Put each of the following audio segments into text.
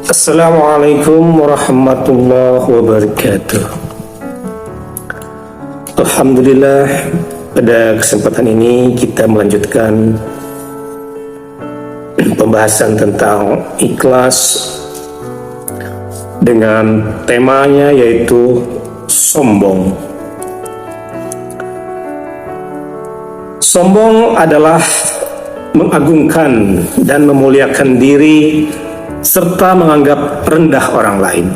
Assalamualaikum warahmatullahi wabarakatuh. Alhamdulillah, pada kesempatan ini kita melanjutkan pembahasan tentang ikhlas dengan temanya yaitu sombong. Sombong adalah mengagungkan dan memuliakan diri serta menganggap rendah orang lain.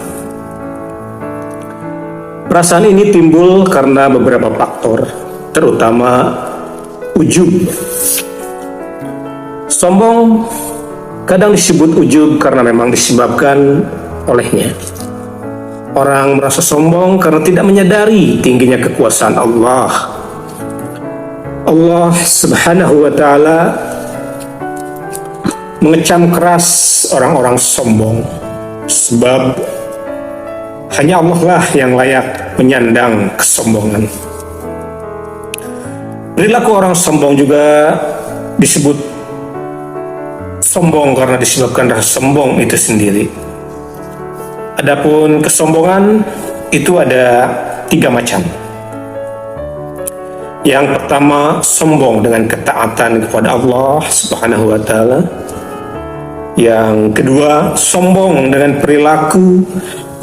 Perasaan ini timbul karena beberapa faktor, terutama ujub. Sombong kadang disebut ujub karena memang disebabkan olehnya. Orang merasa sombong karena tidak menyadari tingginya kekuasaan Allah. Allah Subhanahu wa Ta'ala mengecam keras orang-orang sombong, sebab hanya Allah lah yang layak menyandang kesombongan. Perilaku orang sombong juga disebut sombong karena disebabkan rasa sombong itu sendiri. Adapun kesombongan itu ada 3 macam. Yang pertama, sombong dengan ketaatan kepada Allah Subhanahu wa Ta'ala. Yang kedua, sombong dengan perilaku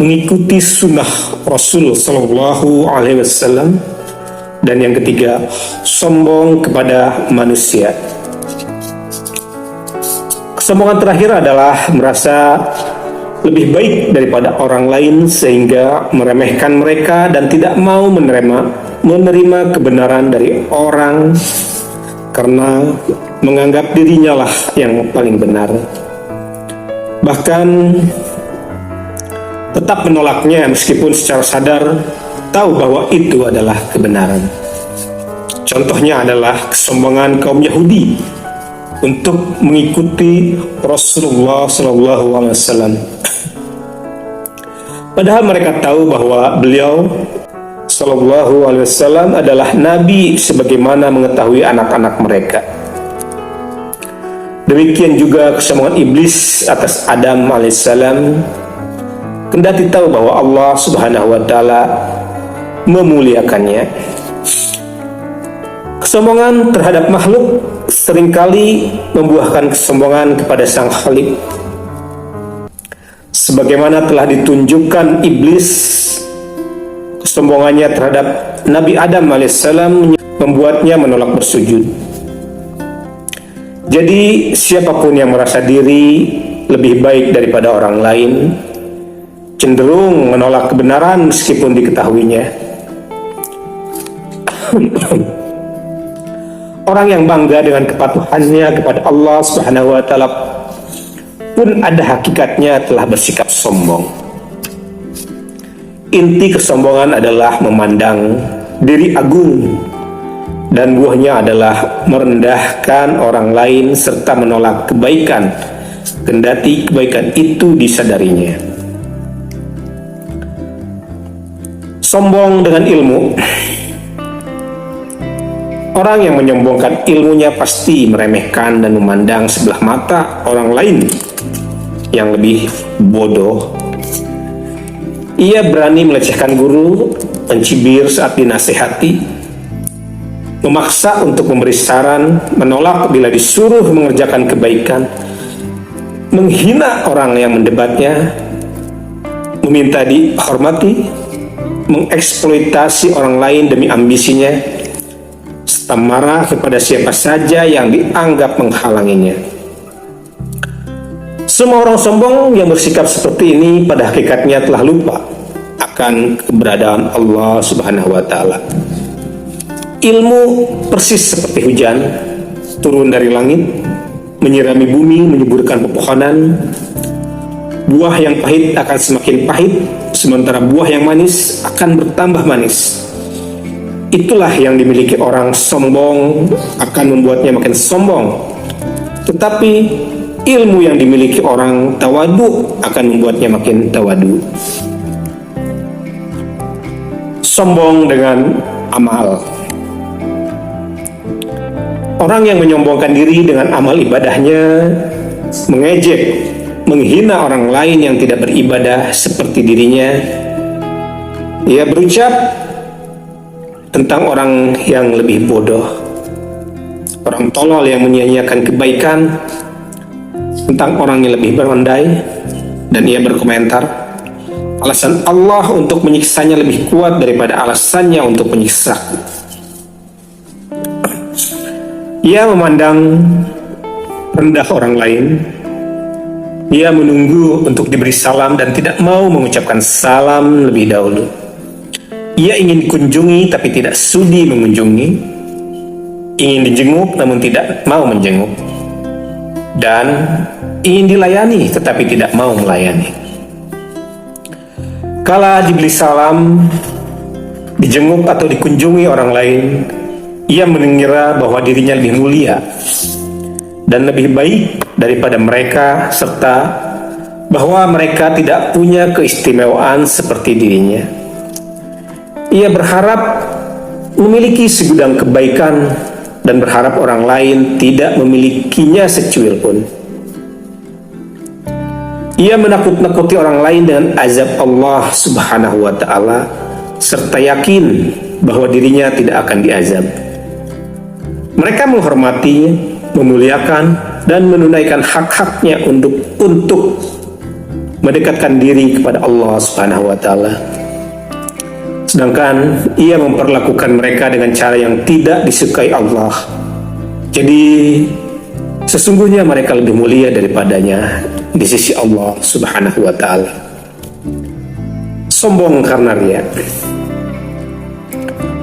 mengikuti sunnah Rasul Sallallahu Alaihi Wasallam. Dan yang ketiga, sombong kepada manusia. Kesombongan terakhir adalah merasa lebih baik daripada orang lain sehingga meremehkan mereka dan tidak mau menerima kebenaran dari orang karena menganggap dirinya lah yang paling benar. Bahkan tetap menolaknya meskipun secara sadar tahu bahwa itu adalah kebenaran. Contohnya adalah kesombongan kaum Yahudi untuk mengikuti Rasulullah SAW. Padahal mereka tahu bahwa beliau Sallallahu Alaihi Wasallam adalah Nabi sebagaimana mengetahui anak-anak mereka. Demikian juga kesombongan iblis atas Adam alaihissalam, kendati tahu bahwa Allah Subhanahu wa Ta'ala memuliakannya. Kesombongan terhadap makhluk seringkali membuahkan kesombongan kepada Sang Khalik, sebagaimana telah ditunjukkan iblis. Kesombongannya terhadap Nabi Adam alaihissalam membuatnya menolak bersujud. Jadi siapapun yang merasa diri lebih baik daripada orang lain cenderung menolak kebenaran meskipun diketahuinya. Orang yang bangga dengan kepatuhannya kepada Allah Subhanahu wa Ta'ala pun ada hakikatnya telah bersikap sombong. Inti kesombongan adalah memandang diri agung, dan buahnya adalah merendahkan orang lain serta menolak kebaikan, kendati kebaikan itu disadarinya. Sombong dengan ilmu. Orang yang menyombongkan ilmunya pasti meremehkan dan memandang sebelah mata orang lain yang lebih bodoh. Ia berani melecehkan guru, mencibir saat dinasehati, memaksa untuk memberi saran, menolak bila disuruh mengerjakan kebaikan, menghina orang yang mendebatnya, meminta dihormati, mengeksploitasi orang lain demi ambisinya, serta marah kepada siapa saja yang dianggap menghalanginya. Semua orang sombong yang bersikap seperti ini pada hakikatnya telah lupa akan keberadaan Allah Subhanahu wa Ta'ala. Ilmu persis seperti hujan turun dari langit, menyirami bumi, menyuburkan pepohonan. Buah yang pahit akan semakin pahit, sementara buah yang manis akan bertambah manis. Itulah yang dimiliki orang sombong akan membuatnya makin sombong. Tetapi ilmu yang dimiliki orang tawadu akan membuatnya makin tawadu. Sombong dengan amal. Orang yang menyombongkan diri dengan amal ibadahnya, mengejek, menghina orang lain yang tidak beribadah seperti dirinya. Ia berucap tentang orang yang lebih bodoh, orang tolol yang menyia-nyiakan kebaikan, tentang orang yang lebih berandai. Dan ia berkomentar, alasan Allah untuk menyiksanya lebih kuat daripada alasannya untuk menyiksaku. Ia memandang rendah orang lain. Ia menunggu untuk diberi salam dan tidak mau mengucapkan salam lebih dahulu. Ia ingin dikunjungi tapi tidak sudi mengunjungi. Ingin dijenguk namun tidak mau menjenguk. Dan ingin dilayani tetapi tidak mau melayani. Kala diberi salam, dijenguk atau dikunjungi orang lain, ia mengira bahwa dirinya lebih mulia dan lebih baik daripada mereka, serta bahwa mereka tidak punya keistimewaan seperti dirinya. Ia berharap memiliki segudang kebaikan dan berharap orang lain tidak memilikinya secuil pun. Ia menakut-nakuti orang lain dengan azab Allah Subhanahu wa ta'ala, serta yakin bahwa dirinya tidak akan diazab. Mereka menghormatinya, memuliakan, dan menunaikan hak-haknya untuk mendekatkan diri kepada Allah Subhanahu wa ta'ala. Sedangkan ia memperlakukan mereka dengan cara yang tidak disukai Allah. Jadi sesungguhnya mereka lebih mulia daripadanya di sisi Allah Subhanahu wa ta'ala. Sombong karena riya.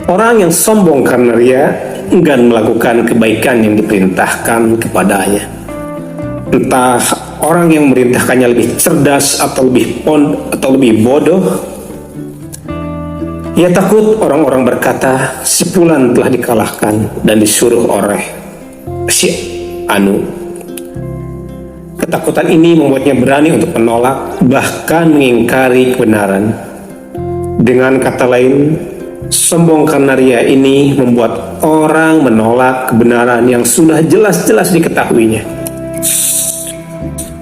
Orang yang sombong karena riya enggan melakukan kebaikan yang diperintahkan kepadanya. Entah orang yang memerintahkannya lebih cerdas atau lebih bodoh. Ia takut orang-orang berkata, si fulan telah dikalahkan dan disuruh oleh si anu. Ketakutan ini membuatnya berani untuk menolak, bahkan mengingkari kebenaran. Dengan kata lain, sombong karena riya ini membuat orang menolak kebenaran yang sudah jelas-jelas diketahuinya.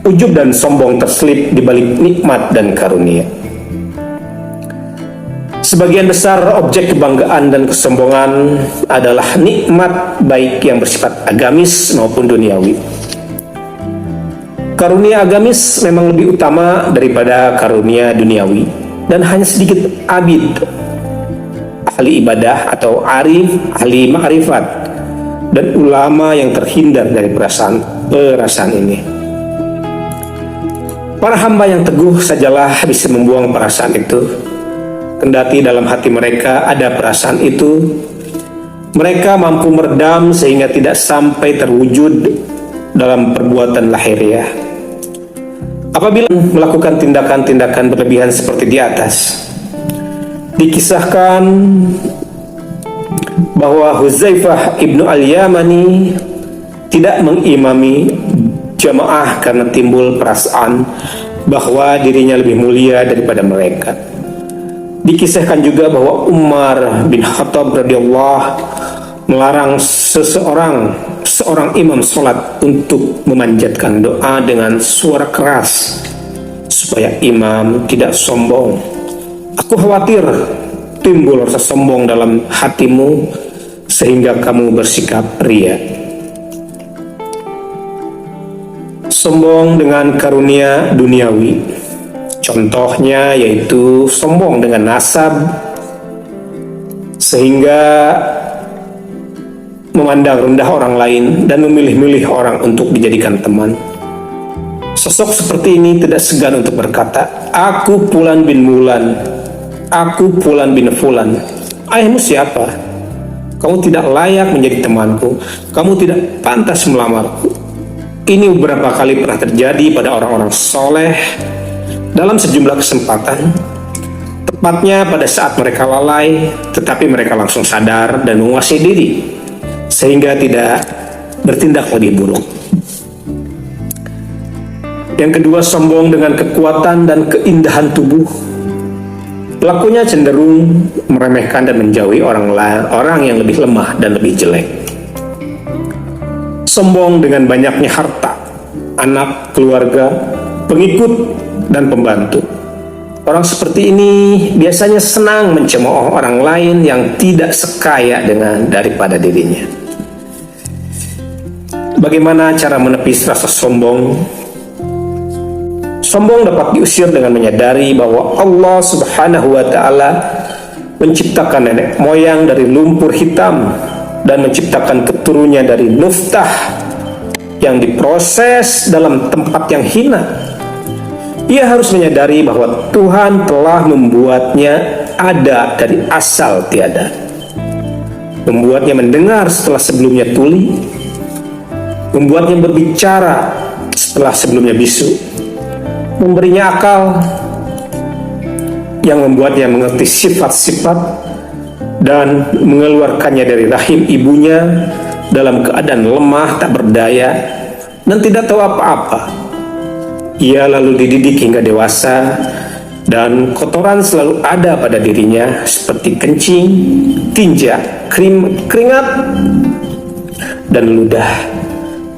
Ujub dan sombong terselip di balik nikmat dan karunia. Sebagian besar objek kebanggaan dan kesombongan adalah nikmat baik yang bersifat agamis maupun duniawi. Karunia agamis memang lebih utama daripada karunia duniawi, dan hanya sedikit abid, ahli ibadah atau arif, ahli ma'rifat, dan ulama yang terhindar dari perasaan ini. Para hamba yang teguh sajalah bisa membuang perasaan itu. Kendati dalam hati mereka ada perasaan itu, mereka mampu meredam sehingga tidak sampai terwujud dalam perbuatan lahiriah. Apabila melakukan tindakan-tindakan berlebihan seperti di atas, dikisahkan bahwa Huzaifah ibnu al-Yamani tidak mengimami jamaah karena timbul perasaan bahwa dirinya lebih mulia daripada mereka. Dikisahkan juga bahwa Umar bin Khattab radhiyallahu melarang seorang imam sholat untuk memanjatkan doa dengan suara keras supaya imam tidak sombong. Aku khawatir timbul rasa sombong dalam hatimu sehingga kamu bersikap riya. Sombong dengan karunia duniawi. Contohnya yaitu sombong dengan nasab, sehingga memandang rendah orang lain dan memilih-milih orang untuk dijadikan teman. Sosok seperti ini tidak segan untuk berkata, aku Fulan bin Mulan, aku Fulan bin Fulan. Ayahmu siapa? Kamu tidak layak menjadi temanku, kamu tidak pantas melamarku. Ini beberapa kali pernah terjadi pada orang-orang soleh dalam sejumlah kesempatan, tepatnya pada saat mereka lalai, tetapi mereka langsung sadar dan menguasai diri, sehingga tidak bertindak lebih buruk. Yang kedua, sombong dengan kekuatan dan keindahan tubuh. Pelakunya cenderung meremehkan dan menjauhi orang yang lebih lemah dan lebih jelek. Sombong dengan banyaknya harta, anak, keluarga, pengikut dan pembantu. Orang seperti ini biasanya senang mencemooh orang lain yang tidak sekaya daripada dirinya. Bagaimana cara menepis rasa sombong? Sombong dapat diusir dengan menyadari bahwa Allah Subhanahu wa Ta'ala menciptakan nenek moyang dari lumpur hitam dan menciptakan keturunannya dari nuftah yang diproses dalam tempat yang hina. Ia harus menyadari bahwa Tuhan telah membuatnya ada dari asal tiada, membuatnya mendengar setelah sebelumnya tuli, membuatnya berbicara setelah sebelumnya bisu, memberinya akal yang membuatnya mengerti sifat-sifat dan mengeluarkannya dari rahim ibunya dalam keadaan lemah, tak berdaya, dan tidak tahu apa-apa. Ia lalu dididik hingga dewasa, dan kotoran selalu ada pada dirinya seperti kencing, tinja, keringat, dan ludah.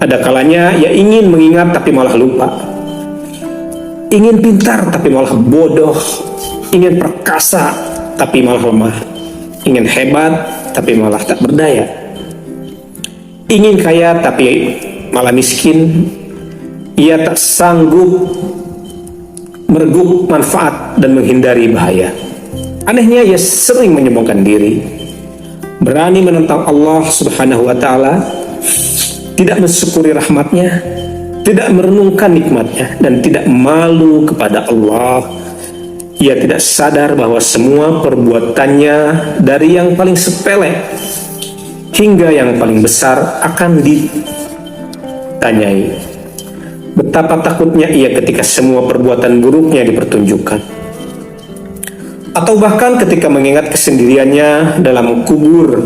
Ada kalanya ia ingin mengingat tapi malah lupa, ingin pintar tapi malah bodoh, ingin perkasa tapi malah lemah, ingin hebat tapi malah tak berdaya, ingin kaya tapi malah miskin. Ia tak sanggup mereguk manfaat dan menghindari bahaya. Anehnya ia sering menyombongkan diri, berani menentang Allah Subhanahu wa Ta'ala, tidak mensyukuri rahmatnya, tidak merenungkan nikmatnya, dan tidak malu kepada Allah. Ia tidak sadar bahwa semua perbuatannya dari yang paling sepele hingga yang paling besar akan ditanyai. Betapa takutnya ia ketika semua perbuatan buruknya dipertunjukkan, atau bahkan ketika mengingat kesendiriannya dalam kubur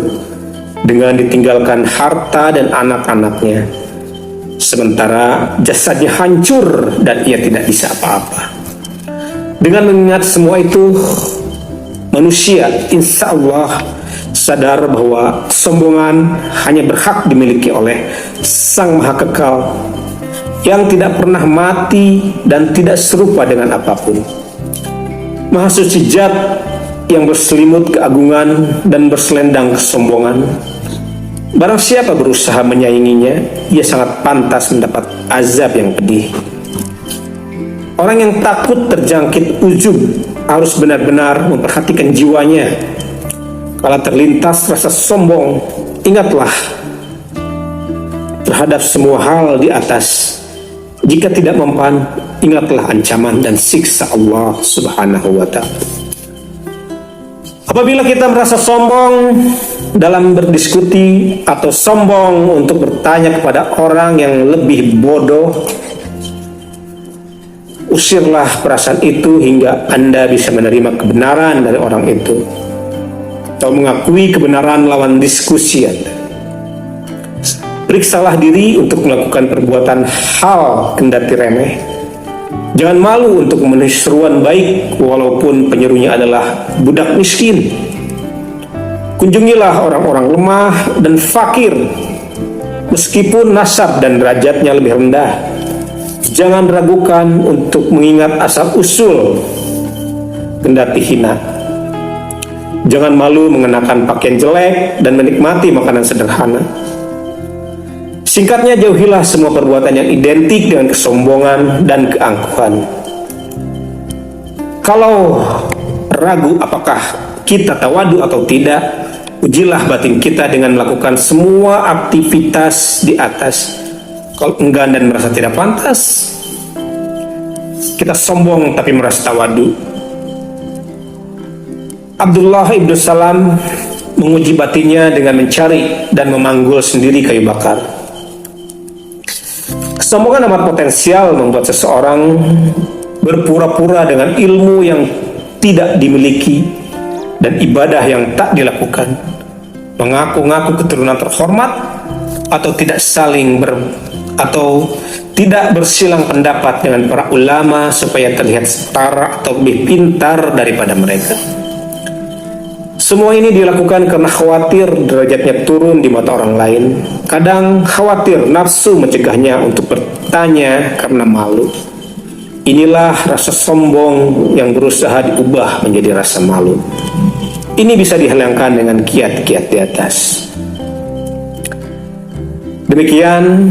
dengan ditinggalkan harta dan anak-anaknya, sementara jasadnya hancur dan ia tidak bisa apa-apa. Dengan mengingat semua itu, manusia insya Allah sadar bahwa kesombongan hanya berhak dimiliki oleh Sang Maha Kekal yang tidak pernah mati dan tidak serupa dengan apapun, Maha Suci Zat yang berselimut keagungan dan berselendang kesombongan. Barang siapa berusaha menyainginya, ia sangat pantas mendapat azab yang pedih. Orang yang takut terjangkit ujub harus benar-benar memperhatikan jiwanya. Kalau terlintas rasa sombong, ingatlah terhadap semua hal di atas. Jika tidak mempan, ingatlah ancaman dan siksa Allah Subhanahu wa Ta'ala. Apabila kita merasa sombong dalam berdiskusi atau sombong untuk bertanya kepada orang yang lebih bodoh, usirlah perasaan itu hingga Anda bisa menerima kebenaran dari orang itu atau mengakui kebenaran lawan diskusi Anda. Periksalah diri untuk melakukan perbuatan hal kendati remeh. Jangan malu untuk memenuhi seruan baik walaupun penyerunya adalah budak miskin. Kunjungilah orang-orang lemah dan fakir meskipun nasab dan derajatnya lebih rendah. Jangan ragukan untuk mengingat asal-usul kendati hina. Jangan malu mengenakan pakaian jelek dan menikmati makanan sederhana. Singkatnya, jauhilah semua perbuatan yang identik dengan kesombongan dan keangkuhan. Kalau ragu apakah kita tawadu atau tidak, ujilah batin kita dengan melakukan semua aktivitas di atas. Kalau enggan dan merasa tidak pantas, kita sombong tapi merasa tawadu. Abdullah ibnu Salam menguji batinnya dengan mencari dan memanggul sendiri kayu bakar. Kesombongan amat potensial membuat seseorang berpura-pura dengan ilmu yang tidak dimiliki dan ibadah yang tak dilakukan, mengaku-ngaku keturunan terhormat atau tidak bersilang pendapat dengan para ulama supaya terlihat setara atau lebih pintar daripada mereka. Semua ini dilakukan karena khawatir derajatnya turun di mata orang lain. Kadang khawatir nafsu mencegahnya untuk bertanya karena malu. Inilah rasa sombong yang berusaha diubah menjadi rasa malu. Ini bisa dihilangkan dengan kiat-kiat di atas. Demikian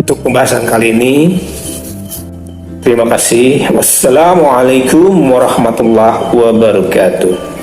untuk pembahasan kali ini. Terima kasih. Wassalamualaikum warahmatullahi wabarakatuh.